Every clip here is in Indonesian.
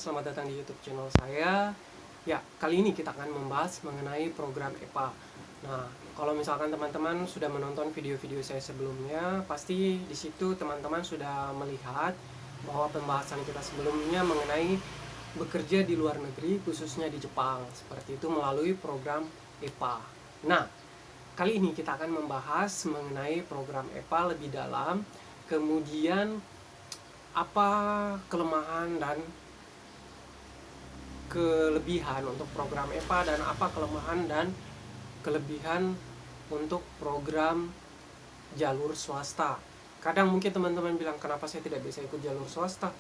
selamat datang di YouTube channel saya. Ya, kali ini kita akan membahas mengenai program EPA. Nah, kalau misalkan teman-teman sudah menonton video-video saya sebelumnya, pasti di situ teman-teman sudah melihat bahwa pembahasan kita sebelumnya mengenai bekerja di luar negeri, khususnya di Jepang, seperti itu melalui program EPA. Nah, kali ini kita akan membahas mengenai program EPA lebih dalam, kemudian apa kelemahan dan kelebihan untuk program EPA dan apa kelemahan dan kelebihan untuk program jalur swasta. Kadang mungkin teman-teman bilang, kenapa saya tidak bisa ikut jalur swasta?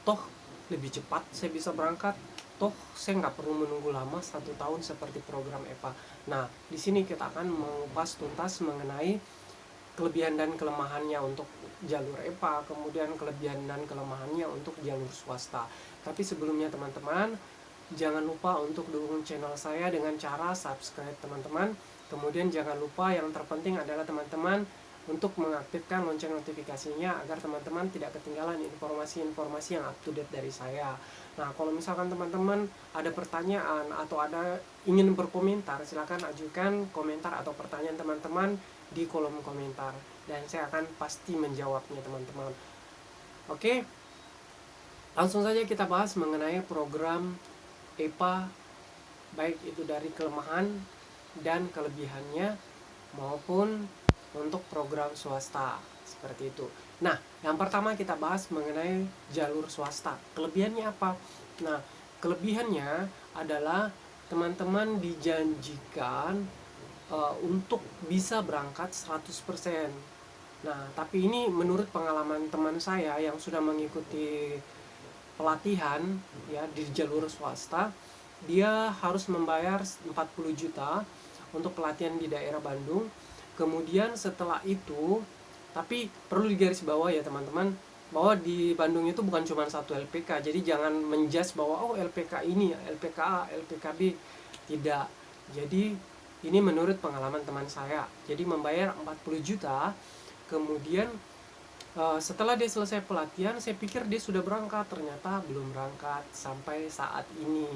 Toh lebih cepat saya bisa berangkat, toh saya nggak perlu menunggu lama 1 tahun seperti program EPA. Nah, di sini kita akan mengupas tuntas mengenai kelebihan dan kelemahannya untuk jalur EPA, kemudian kelebihan dan kelemahannya untuk jalur swasta. Tapi sebelumnya teman-teman, jangan lupa untuk dukung channel saya dengan cara subscribe teman-teman. Kemudian jangan lupa yang terpenting adalah teman-teman untuk mengaktifkan lonceng notifikasinya agar teman-teman tidak ketinggalan informasi-informasi yang up to date dari saya. Nah, kalau misalkan teman-teman ada pertanyaan atau ada ingin berkomentar, silakan ajukan komentar atau pertanyaan teman-teman di kolom komentar dan saya akan pasti menjawabnya teman-teman. Oke, langsung saja kita bahas mengenai program EPA, baik itu dari kelemahan dan kelebihannya maupun untuk program swasta seperti itu. Nah, yang pertama kita bahas mengenai jalur swasta. Kelebihannya apa? Nah, kelebihannya adalah teman-teman dijanjikan untuk bisa berangkat 100%. Nah, tapi ini menurut pengalaman teman saya yang sudah mengikuti pelatihan ya di jalur swasta, dia harus membayar 40 juta untuk pelatihan di daerah Bandung. Kemudian setelah itu, tapi perlu digarisbawahi ya teman-teman, bahwa di Bandung itu bukan cuma satu LPK. Jadi jangan menjudge bahwa oh LPK ini, LPK A, LPK B. Tidak. Jadi ini menurut pengalaman teman saya. Jadi membayar 40 juta, kemudian setelah dia selesai pelatihan, saya pikir dia sudah berangkat, ternyata belum berangkat sampai saat ini.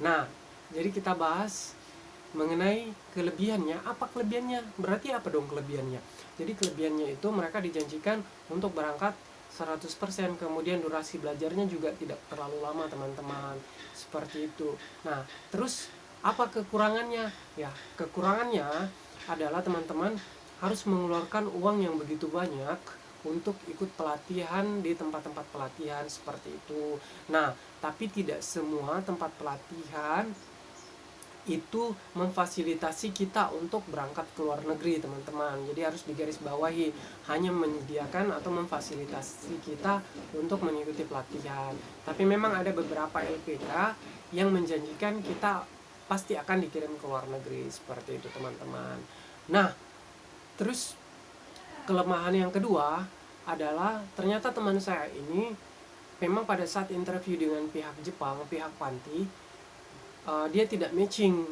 Nah, jadi kita bahas mengenai kelebihannya. Apa kelebihannya? Berarti apa dong kelebihannya? Jadi kelebihannya itu mereka dijanjikan untuk berangkat 100%, kemudian durasi belajarnya juga tidak terlalu lama teman-teman, seperti itu. Nah, terus apa kekurangannya? Ya, kekurangannya adalah teman-teman harus mengeluarkan uang yang begitu banyak untuk ikut pelatihan di tempat-tempat pelatihan seperti itu. Nah, tapi tidak semua tempat pelatihan itu memfasilitasi kita untuk berangkat ke luar negeri teman-teman. Jadi harus digarisbawahi, hanya menyediakan atau memfasilitasi kita untuk mengikuti pelatihan. Tapi memang ada beberapa LPK yang menjanjikan kita pasti akan dikirim ke luar negeri seperti itu teman-teman. Nah, terus kelemahan yang kedua adalah ternyata teman saya ini memang pada saat interview dengan pihak Jepang, pihak panti, dia tidak matching.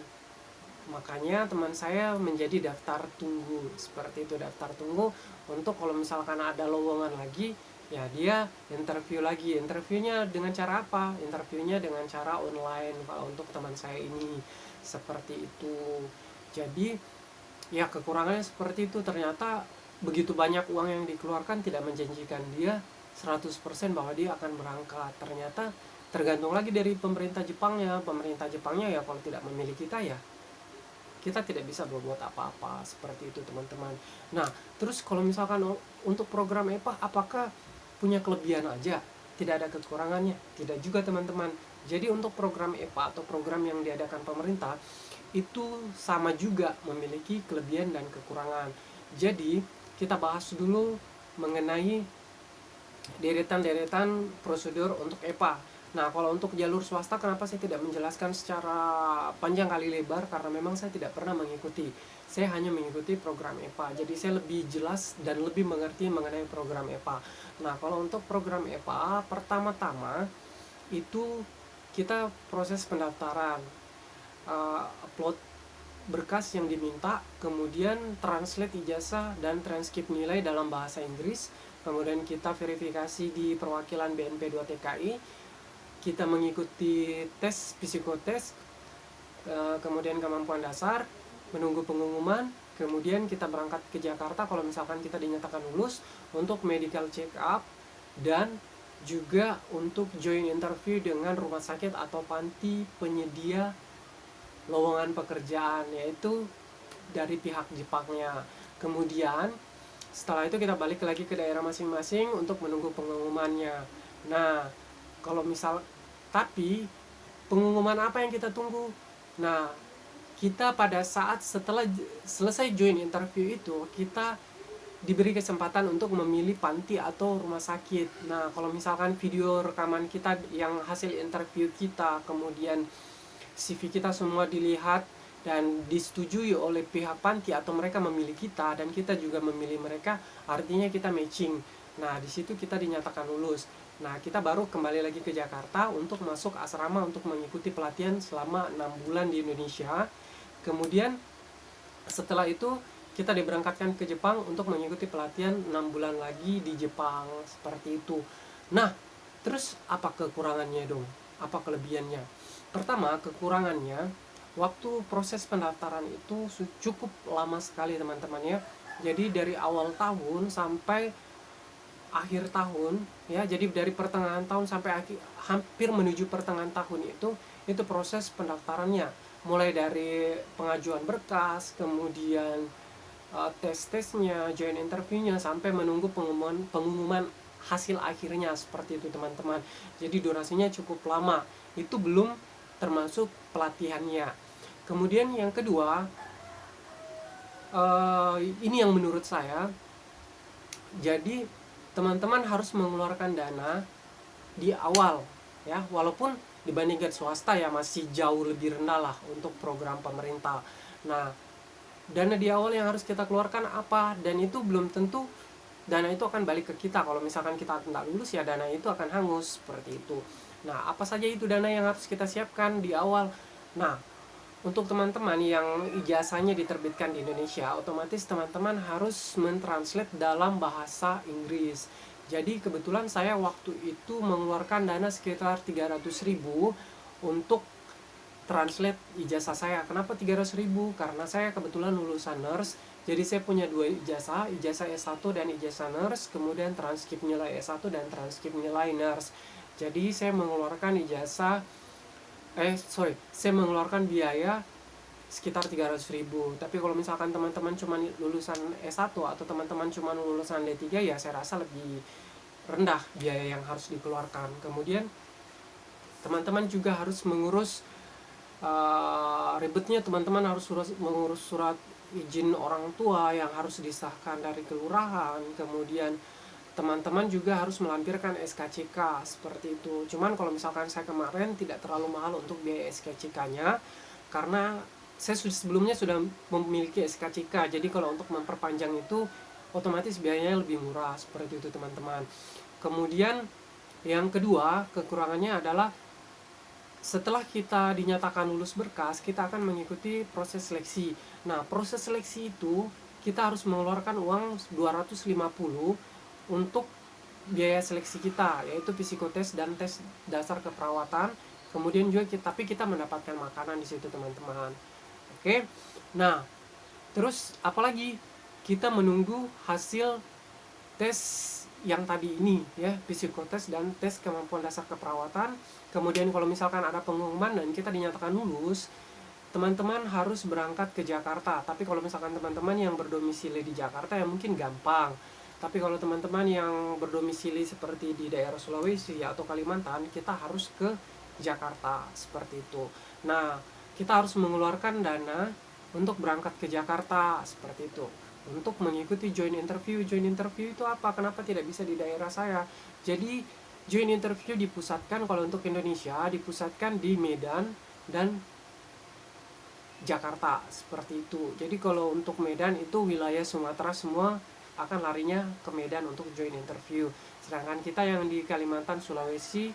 Makanya teman saya menjadi daftar tunggu seperti itu, daftar tunggu untuk kalau misalkan ada lowongan lagi, ya dia interview lagi. Interviewnya dengan cara apa? Interviewnya dengan cara online kalau untuk teman saya ini seperti itu. Jadi ya kekurangannya seperti itu, ternyata begitu banyak uang yang dikeluarkan tidak menjanjikan dia 100% bahwa dia akan berangkat. Ternyata tergantung lagi dari pemerintah Jepangnya. Pemerintah Jepangnya ya kalau tidak memilih kita, ya kita tidak bisa berbuat apa-apa seperti itu teman-teman. Nah, terus kalau misalkan untuk program EPA apakah punya kelebihan aja, tidak ada kekurangannya? Tidak juga teman-teman. Jadi untuk program EPA atau program yang diadakan pemerintah itu sama juga memiliki kelebihan dan kekurangan. Jadi kita bahas dulu mengenai deretan-deretan prosedur untuk EPA. Nah, kalau untuk jalur swasta, kenapa saya tidak menjelaskan secara panjang kali lebar? Karena memang saya tidak pernah mengikuti. Saya hanya mengikuti program EPA. Jadi saya lebih jelas dan lebih mengerti mengenai program EPA. Nah, kalau untuk program EPA, pertama-tama itu kita proses pendaftaran, upload berkas yang diminta, kemudian translate ijazah dan transkrip nilai dalam bahasa Inggris, kemudian kita verifikasi di perwakilan BNP 2 TKI, kita mengikuti tes psikotes, kemudian kemampuan dasar, menunggu pengumuman, kemudian kita berangkat ke Jakarta kalau misalkan kita dinyatakan lulus untuk medical check up, dan juga untuk join interview dengan rumah sakit atau panti penyedia lowongan pekerjaan, yaitu dari pihak Jepangnya. Kemudian setelah itu kita balik lagi ke daerah masing-masing untuk menunggu pengumumannya. Nah, kalau misal tapi pengumuman apa yang kita tunggu? Nah, kita pada saat setelah selesai join interview itu, kita diberi kesempatan untuk memilih panti atau rumah sakit. Nah, kalau misalkan video rekaman kita yang hasil interview kita, kemudian CV kita semua dilihat dan disetujui oleh pihak panti atau mereka memilih kita dan kita juga memilih mereka, artinya kita matching. Nah, di situ kita dinyatakan lulus. Nah, kita baru kembali lagi ke Jakarta untuk masuk asrama untuk mengikuti pelatihan selama 6 bulan di Indonesia. Kemudian setelah itu kita diberangkatkan ke Jepang untuk mengikuti pelatihan 6 bulan lagi di Jepang, seperti itu. Nah, terus apa kekurangannya dong? Apa kelebihannya? Pertama, kekurangannya, waktu proses pendaftaran itu cukup lama sekali teman-teman ya. Jadi dari awal tahun sampai akhir tahun ya, jadi dari pertengahan tahun sampai hampir menuju pertengahan tahun itu proses pendaftarannya, mulai dari pengajuan berkas, kemudian tes-tesnya, join interviewnya, sampai menunggu pengumuman hasil akhirnya, seperti itu teman-teman. Jadi durasinya cukup lama, itu belum termasuk pelatihannya. Kemudian yang kedua, ini yang menurut saya, jadi teman-teman harus mengeluarkan dana di awal ya, walaupun dibandingkan swasta ya masih jauh lebih rendah lah untuk program pemerintah. Nah, dana di awal yang harus kita keluarkan apa, dan itu belum tentu dana itu akan balik ke kita. Kalau misalkan kita tidak lulus ya dana itu akan hangus, seperti itu. Nah, apa saja itu dana yang harus kita siapkan di awal? Nah, untuk teman-teman yang ijazahnya diterbitkan di Indonesia, otomatis teman-teman harus mentranslate dalam bahasa Inggris. Jadi kebetulan saya waktu itu mengeluarkan dana sekitar 300.000 untuk translate ijazah saya. Kenapa 300.000? Karena saya kebetulan lulusan nurse, jadi saya punya 2 ijazah S1 dan ijazah nurse, kemudian transkrip nilai S1 dan transkrip nilai nurse. Jadi saya mengeluarkan saya mengeluarkan biaya sekitar 300.000. Tapi kalau misalkan teman-teman cuma lulusan S1 atau teman-teman cuma lulusan D3 ya saya rasa lebih rendah biaya yang harus dikeluarkan. Kemudian teman-teman juga harus mengurus ribetnya, teman-teman harus mengurus surat izin orang tua yang harus disahkan dari kelurahan. Kemudian teman-teman juga harus melampirkan SKCK, seperti itu. Cuman kalau misalkan saya kemarin tidak terlalu mahal untuk biaya SKCK-nya, karena saya sebelumnya sudah memiliki SKCK. Jadi kalau untuk memperpanjang itu otomatis biayanya lebih murah, seperti itu teman-teman. Kemudian yang kedua, kekurangannya adalah setelah kita dinyatakan lulus berkas, kita akan mengikuti proses seleksi. Nah, proses seleksi itu kita harus mengeluarkan uang 250 untuk biaya seleksi kita, yaitu psikotes dan tes dasar keperawatan. Kemudian juga kita mendapatkan makanan di situ teman-teman. Oke. Nah, terus apalagi kita menunggu hasil tes yang tadi ini ya, psikotes dan tes kemampuan dasar keperawatan. Kemudian kalau misalkan ada pengumuman dan kita dinyatakan lulus, teman-teman harus berangkat ke Jakarta. Tapi kalau misalkan teman-teman yang berdomisili di Jakarta ya mungkin gampang. Tapi kalau teman-teman yang berdomisili seperti di daerah Sulawesi atau Kalimantan, kita harus ke Jakarta, seperti itu. Nah, kita harus mengeluarkan dana untuk berangkat ke Jakarta, seperti itu. Untuk mengikuti join interview. Join interview itu apa? Kenapa tidak bisa di daerah saya? Jadi, join interview dipusatkan, kalau untuk Indonesia, dipusatkan di Medan dan Jakarta, seperti itu. Jadi kalau untuk Medan itu wilayah Sumatera semua akan larinya ke Medan untuk join interview. Sedangkan kita yang di Kalimantan, Sulawesi,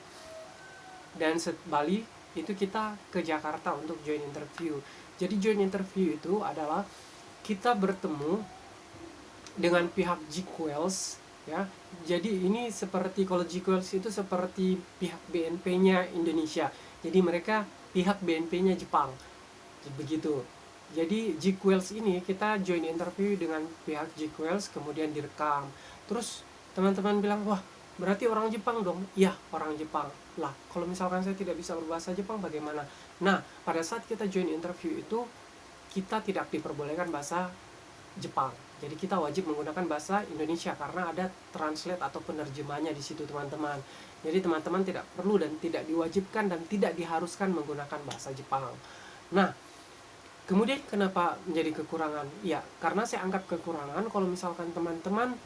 dan Bali itu kita ke Jakarta untuk join interview. Jadi join interview itu adalah kita bertemu dengan pihak Jiquels ya. Jadi ini seperti kalau G-Quels itu seperti pihak BNP-nya Indonesia. Jadi mereka pihak BNP-nya Jepang. Begitu. Jadi G-Quels ini kita join interview dengan pihak G-Quels, kemudian direkam. Terus teman-teman bilang, wah berarti orang Jepang dong. Iya, orang Jepang. Lah, kalau misalkan saya tidak bisa berbahasa Jepang bagaimana? Nah, pada saat kita join interview itu, kita tidak diperbolehkan bahasa Jepang. Jadi kita wajib menggunakan bahasa Indonesia karena ada translate atau penerjemahnya di situ, teman-teman. Jadi teman-teman tidak perlu dan tidak diwajibkan dan tidak diharuskan menggunakan bahasa Jepang. Nah, kemudian kenapa menjadi kekurangan? Ya, karena saya anggap kekurangan kalau misalkan teman-teman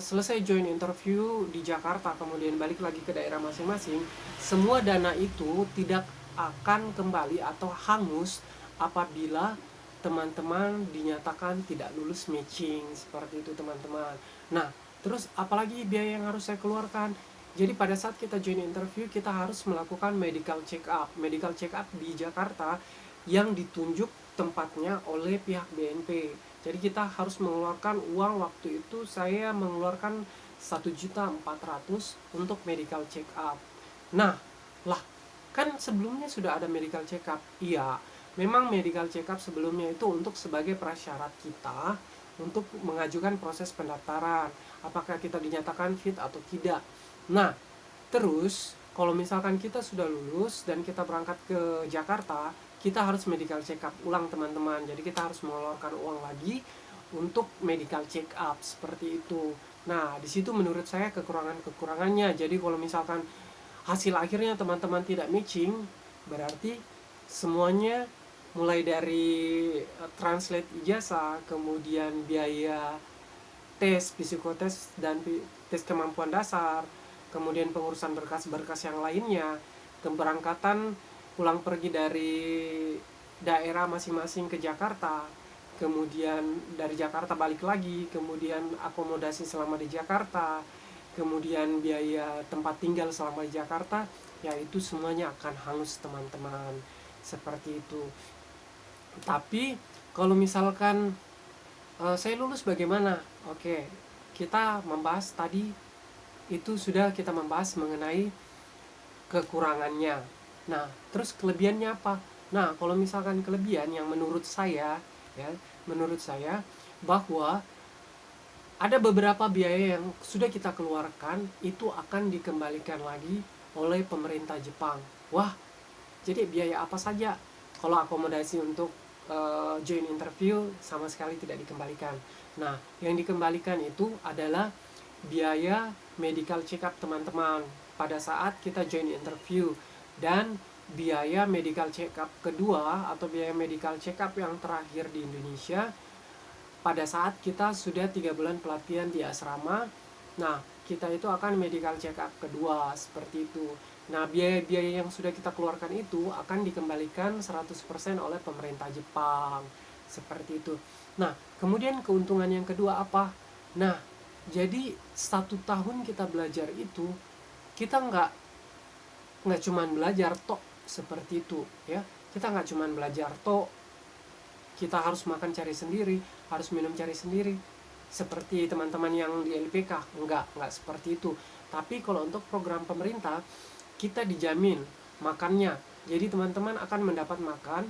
selesai join interview di Jakarta, kemudian balik lagi ke daerah masing-masing, semua dana itu tidak akan kembali atau hangus apabila teman-teman dinyatakan tidak lulus matching, seperti itu teman-teman. Nah, terus apalagi biaya yang harus saya keluarkan? Jadi pada saat kita join interview, kita harus melakukan medical check up. Medical check up di Jakarta yang ditunjuk tempatnya oleh pihak BNP. Jadi kita harus mengeluarkan uang, waktu itu saya mengeluarkan 1.400.000 untuk medical check up. Nah, lah kan sebelumnya sudah ada medical check up. Iya, memang medical check up sebelumnya itu untuk sebagai prasyarat kita untuk mengajukan proses pendaftaran, apakah kita dinyatakan fit atau tidak. Nah, terus kalau misalkan kita sudah lulus dan kita berangkat ke Jakarta, kita harus medical check up ulang, teman-teman. Jadi kita harus mengeluarkan uang lagi untuk medical check up, seperti itu. Nah, di situ menurut saya kekurangannya. Jadi kalau misalkan hasil akhirnya teman-teman tidak matching, berarti semuanya mulai dari translate ijazah, kemudian biaya tes psikotes dan tes kemampuan dasar, kemudian pengurusan berkas-berkas yang lainnya, keberangkatan pulang pergi dari daerah masing-masing ke Jakarta, kemudian dari Jakarta balik lagi, kemudian akomodasi selama di Jakarta, kemudian biaya tempat tinggal selama di Jakarta, ya itu semuanya akan hangus, teman-teman, seperti itu. Tapi kalau misalkan saya lulus bagaimana? Oke, kita membahas tadi itu sudah kita membahas mengenai kekurangannya. Nah, terus kelebihannya apa? Nah, kalau misalkan kelebihan yang menurut saya, ya, menurut saya bahwa ada beberapa biaya yang sudah kita keluarkan itu akan dikembalikan lagi oleh pemerintah Jepang. Wah, jadi biaya apa saja? Kalau akomodasi untuk join interview sama sekali tidak dikembalikan. Nah, yang dikembalikan itu adalah biaya medical check up, teman-teman, pada saat kita join interview, dan biaya medical check up kedua atau biaya medical check up yang terakhir di Indonesia pada saat kita sudah 3 bulan pelatihan di asrama. Nah, kita itu akan medical check up kedua, seperti itu. Nah, biaya-biaya yang sudah kita keluarkan itu akan dikembalikan 100% oleh pemerintah Jepang, seperti itu. Nah, kemudian keuntungan yang kedua apa? Nah, jadi 1 tahun kita belajar itu, kita nggak cuman belajar tok, seperti itu, ya. Kita nggak cuman belajar tok, kita harus makan cari sendiri, harus minum cari sendiri, seperti teman-teman yang di LPK. Enggak seperti itu. Tapi kalau untuk program pemerintah, kita dijamin makannya. Jadi teman-teman akan mendapat makan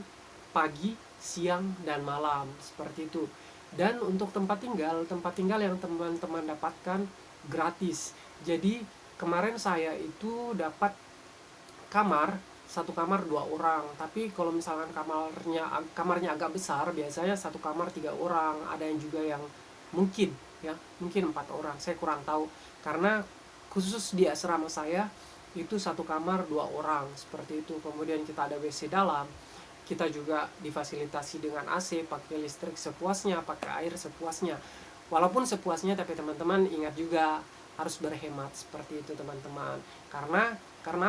pagi, siang, dan malam, seperti itu. Dan untuk tempat tinggal yang teman-teman dapatkan gratis. Jadi kemarin saya itu dapat kamar, 1 kamar 2 orang. Tapi kalau misalkan kamarnya agak besar, biasanya 1 kamar 3 orang. Ada yang juga yang mungkin 4 orang, saya kurang tahu. Karena khusus di asrama saya itu 1 kamar 2 orang, seperti itu. Kemudian kita ada WC dalam, kita juga difasilitasi dengan AC, pakai listrik sepuasnya, pakai air sepuasnya. Walaupun sepuasnya, tapi teman-teman ingat juga harus berhemat, seperti itu, teman-teman. Karena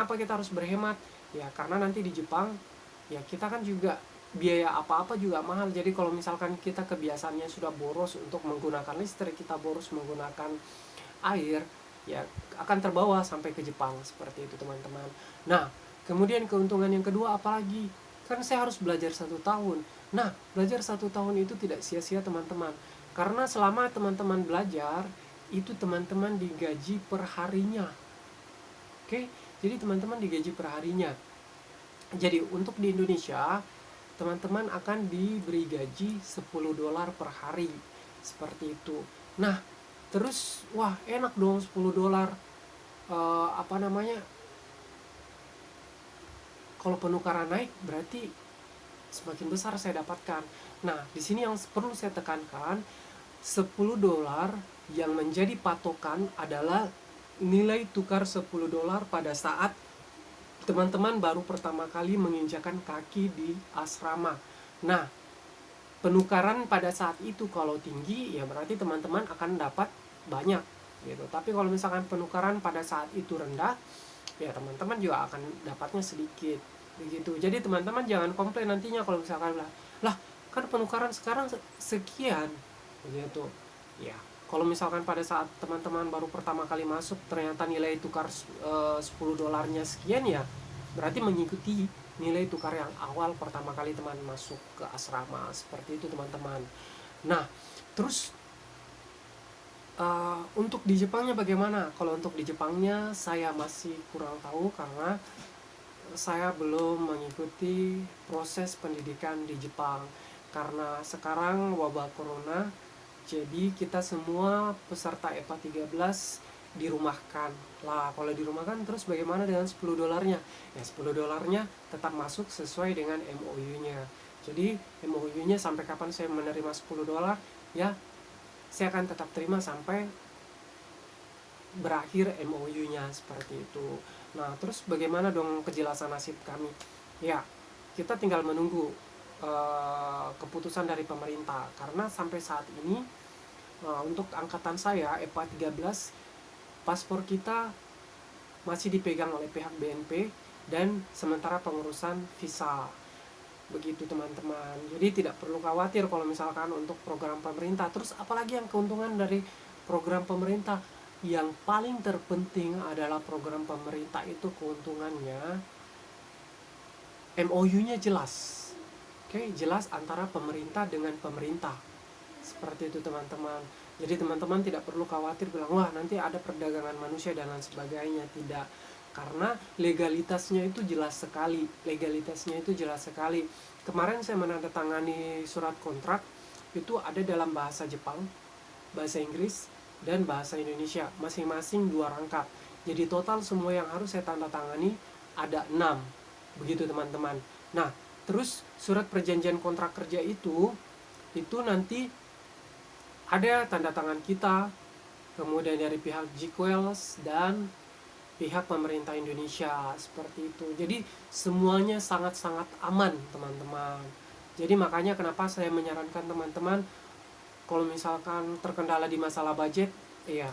apa kita harus berhemat? Ya karena nanti di Jepang, ya kita kan juga biaya apa-apa juga mahal. Jadi kalau misalkan kita kebiasaannya sudah boros untuk menggunakan listrik, kita boros menggunakan air, ya akan terbawa sampai ke Jepang, seperti itu, teman-teman. Nah, kemudian keuntungan yang kedua apalagi? Kan saya harus belajar 1 tahun. Nah, belajar 1 tahun itu tidak sia-sia, teman-teman, karena selama teman-teman belajar itu teman-teman digaji per harinya. Oke, jadi teman-teman digaji per harinya. Jadi untuk di Indonesia, teman-teman akan diberi gaji $10 per hari. Seperti itu. Nah, terus wah enak dong $10. Apa namanya? Kalau penukaran naik berarti semakin besar saya dapatkan. Nah, di sini yang perlu saya tekankan, $10 yang menjadi patokan adalah nilai tukar $10 pada saat teman-teman baru pertama kali menginjakan kaki di asrama. Nah, penukaran pada saat itu kalau tinggi ya berarti teman-teman akan dapat banyak gitu. Tapi kalau misalkan penukaran pada saat itu rendah, ya teman-teman juga akan dapatnya sedikit begitu. Jadi teman-teman jangan komplain nantinya kalau misalkan lah kan penukaran sekarang sekian begitu. Ya, kalau misalkan pada saat teman-teman baru pertama kali masuk ternyata nilai tukar $10 sekian, ya berarti mengikuti nilai tukar yang awal pertama kali teman masuk ke asrama. Seperti itu teman-teman. Nah, terus untuk di Jepangnya bagaimana? Kalau untuk di Jepangnya saya masih kurang tahu karena saya belum mengikuti proses pendidikan di Jepang. Karena sekarang wabah corona, jadi kita semua peserta EPA 13 dirumahkan. Lah, kalau dirumahkan terus bagaimana dengan $10-nya? Ya, $10-nya tetap masuk sesuai dengan MOU-nya. Jadi MOU-nya sampai kapan saya menerima $10, ya saya akan tetap terima sampai berakhir MOU-nya, seperti itu. Nah, terus bagaimana dong kejelasan nasib kami? Ya, kita tinggal menunggu keputusan dari pemerintah. Karena sampai saat ini untuk angkatan saya EPA 13, paspor kita masih dipegang oleh pihak BNP dan sementara pengurusan visa. Begitu teman-teman. Jadi tidak perlu khawatir kalau misalkan untuk program pemerintah. Terus apalagi yang keuntungan dari program pemerintah? Yang paling terpenting adalah program pemerintah itu keuntungannya MOU-nya jelas. Oke, jelas antara pemerintah dengan pemerintah. Seperti itu teman-teman. Jadi teman-teman tidak perlu khawatir bilang wah nanti ada perdagangan manusia dan lain sebagainya. Tidak. Karena legalitasnya itu jelas sekali. Legalitasnya itu jelas sekali. Kemarin saya menandatangani surat kontrak itu ada dalam bahasa Jepang, bahasa Inggris, dan bahasa Indonesia. Masing-masing 2 rangkap. Jadi total semua yang harus saya tanda tangani ada 6. Begitu teman-teman. Nah, terus surat perjanjian kontrak kerja itu nanti ada tanda tangan kita, kemudian dari pihak GQuels dan pihak pemerintah Indonesia, seperti itu. Jadi semuanya sangat-sangat aman teman-teman. Jadi makanya kenapa saya menyarankan teman-teman kalau misalkan terkendala di masalah budget, ya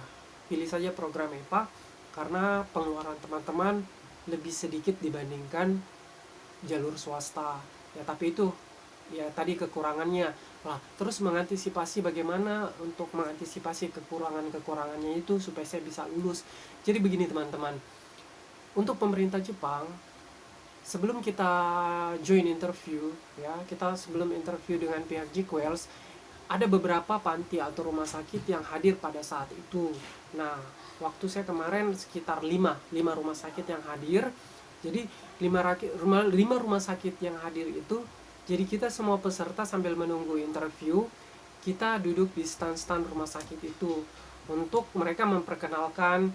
pilih saja program EPA karena pengeluaran teman-teman lebih sedikit dibandingkan jalur swasta. Ya tapi itu ya tadi kekurangannya. Nah, terus mengantisipasi bagaimana untuk mengantisipasi kekurangannya itu supaya saya bisa lulus. Jadi begini teman-teman. Untuk pemerintah Jepang, sebelum kita join interview, ya, kita sebelum interview dengan pihak GQuels, ada beberapa panti atau rumah sakit yang hadir pada saat itu. Nah, waktu saya kemarin sekitar 5 rumah sakit yang hadir. Jadi 5 rumah sakit yang hadir itu, jadi kita semua peserta sambil menunggu interview, kita duduk di stand-stand rumah sakit itu untuk mereka memperkenalkan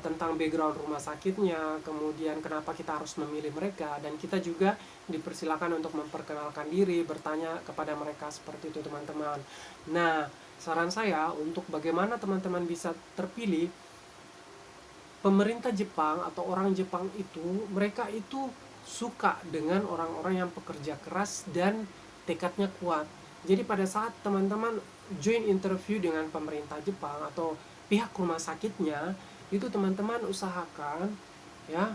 tentang background rumah sakitnya, kemudian kenapa kita harus memilih mereka, dan kita juga dipersilakan untuk memperkenalkan diri, bertanya kepada mereka, seperti itu teman-teman. Nah, saran saya untuk bagaimana teman-teman bisa terpilih, pemerintah Jepang atau orang Jepang itu, mereka itu suka dengan orang-orang yang pekerja keras dan tekadnya kuat. Jadi pada saat teman-teman join interview dengan pemerintah Jepang atau pihak rumah sakitnya, itu teman-teman usahakan ya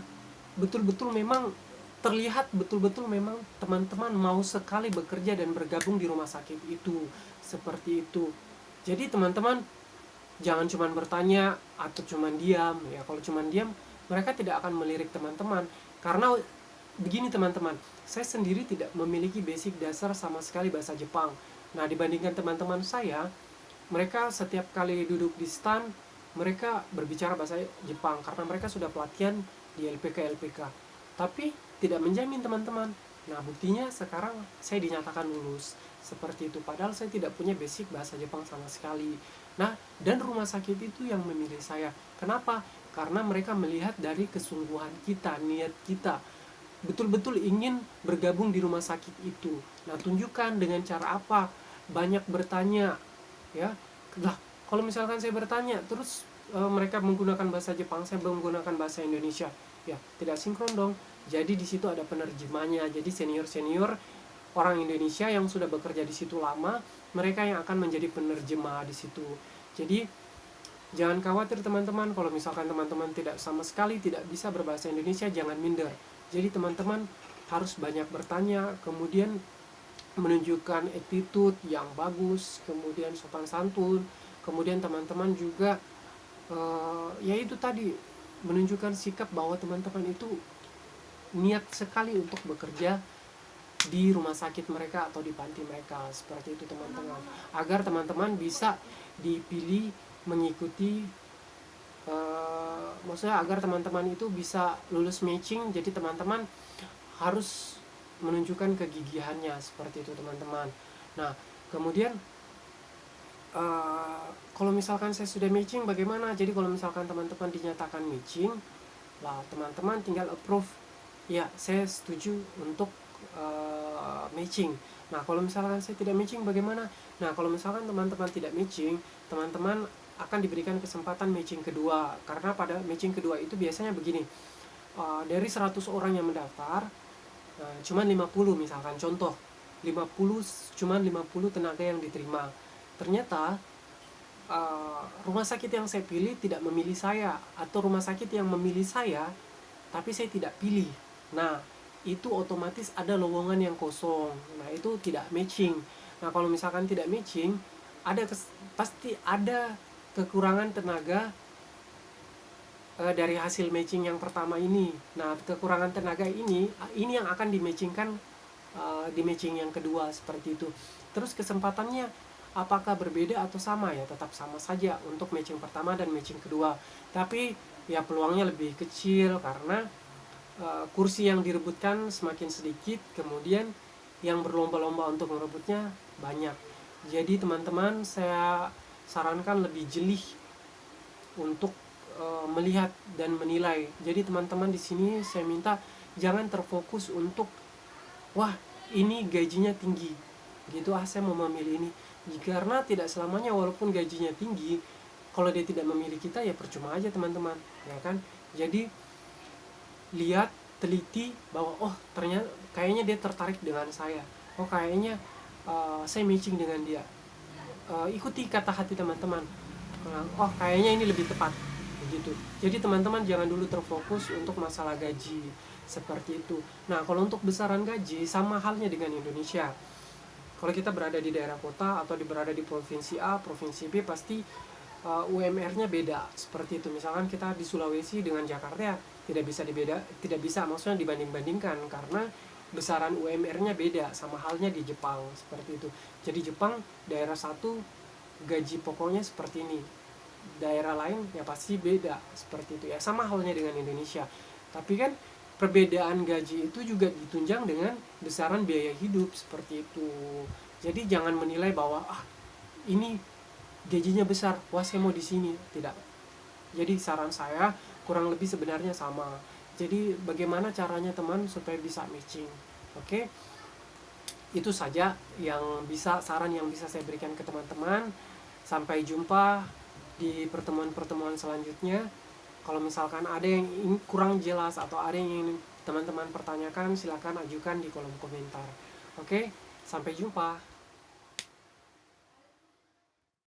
betul-betul memang terlihat betul-betul memang teman-teman mau sekali bekerja dan bergabung di rumah sakit itu, seperti itu. Jadi teman-teman jangan cuma bertanya atau cuma diam ya. Kalau cuma diam mereka tidak akan melirik teman-teman. Karena begini teman-teman, saya sendiri tidak memiliki basic dasar sama sekali bahasa Jepang. Nah, dibandingkan teman-teman saya mereka setiap kali duduk di stand mereka berbicara bahasa Jepang karena mereka sudah pelatihan di LPK. Tapi tidak menjamin teman-teman. Nah, buktinya sekarang saya dinyatakan lulus seperti itu, padahal saya tidak punya basic bahasa Jepang sama sekali. Nah, dan rumah sakit itu yang memilih saya. Kenapa? Karena mereka melihat dari kesungguhan kita, niat kita, betul-betul ingin bergabung di rumah sakit itu. Nah, tunjukkan dengan cara apa? Banyak bertanya, ya. Lah, kalau misalkan saya bertanya terus mereka menggunakan bahasa Jepang, saya menggunakan bahasa Indonesia, ya tidak sinkron dong. Jadi di situ ada penerjemahnya. Jadi senior orang Indonesia yang sudah bekerja di situ lama, mereka yang akan menjadi penerjemah di situ. Jadi jangan khawatir teman-teman, kalau misalkan teman-teman tidak sama sekali tidak bisa berbahasa Indonesia, jangan minder. Jadi teman-teman harus banyak bertanya, kemudian menunjukkan attitude yang bagus, kemudian sopan santun, kemudian teman-teman juga ya itu tadi, menunjukkan sikap bahwa teman-teman itu niat sekali untuk bekerja di rumah sakit mereka atau di panti mereka, seperti itu teman-teman, agar teman-teman bisa dipilih mengikuti maksudnya agar teman-teman itu bisa lulus matching. Jadi teman-teman harus menunjukkan kegigihannya, seperti itu teman-teman. Nah, kemudian kalau misalkan saya sudah matching bagaimana? Jadi kalau misalkan teman-teman dinyatakan matching, lah teman-teman tinggal approve, ya saya setuju untuk matching. Nah, kalau misalkan saya tidak matching bagaimana? Nah, kalau misalkan teman-teman tidak matching, teman-teman akan diberikan kesempatan matching kedua. Karena pada matching kedua itu biasanya begini, dari 100 orang yang mendaftar, cuman 50 misalkan, contoh 50, cuman 50 tenaga yang diterima. Ternyata rumah sakit yang saya pilih tidak memilih saya, atau rumah sakit yang memilih saya tapi saya tidak pilih. Nah, itu otomatis ada lowongan yang kosong. Nah, itu tidak matching. Nah, kalau misalkan tidak matching, pasti ada kekurangan tenaga dari hasil matching yang pertama ini. Nah, kekurangan tenaga ini yang akan dimatchingkan di matching yang kedua, seperti itu. Terus kesempatannya apakah berbeda atau sama? Ya tetap sama saja untuk matching pertama dan matching kedua. Tapi ya peluangnya lebih kecil karena kursi yang direbutkan semakin sedikit, kemudian yang berlomba-lomba untuk merebutnya banyak. Jadi teman-teman, saya sarankan lebih jeli untuk melihat dan menilai. Jadi teman-teman di sini saya minta jangan terfokus untuk wah ini gajinya tinggi, gitu saya mau memilih ini. Karena tidak selamanya walaupun gajinya tinggi, kalau dia tidak memilih kita ya percuma aja teman-teman, ya kan. Jadi lihat, teliti bahwa oh ternyata kayaknya dia tertarik dengan saya, oh kayaknya saya matching dengan dia. Ikuti kata hati teman-teman, oh kayaknya ini lebih tepat, begitu. Jadi teman-teman jangan dulu terfokus untuk masalah gaji, seperti itu. Nah, kalau untuk besaran gaji sama halnya dengan Indonesia. Kalau kita berada di daerah kota atau berada di provinsi A, provinsi B, pasti UMR-nya beda, seperti itu. Misalkan kita di Sulawesi dengan Jakarta tidak bisa maksudnya dibanding-bandingkan karena besaran UMR-nya beda, sama halnya di Jepang, seperti itu. Jadi Jepang daerah satu gaji pokoknya seperti ini, daerah lain ya pasti beda, seperti itu ya. Sama halnya dengan Indonesia. Tapi kan perbedaan gaji itu juga ditunjang dengan besaran biaya hidup, seperti itu. Jadi jangan menilai bahwa ini gajinya besar, wah saya mau di sini, tidak. Jadi saran saya kurang lebih sebenarnya sama. Jadi bagaimana caranya teman supaya bisa matching? Oke. Itu saja saran yang bisa saya berikan ke teman-teman. Sampai jumpa di pertemuan-pertemuan selanjutnya. Kalau misalkan ada yang kurang jelas atau ada yang ingin teman-teman pertanyakan, silakan ajukan di kolom komentar. Oke, sampai jumpa.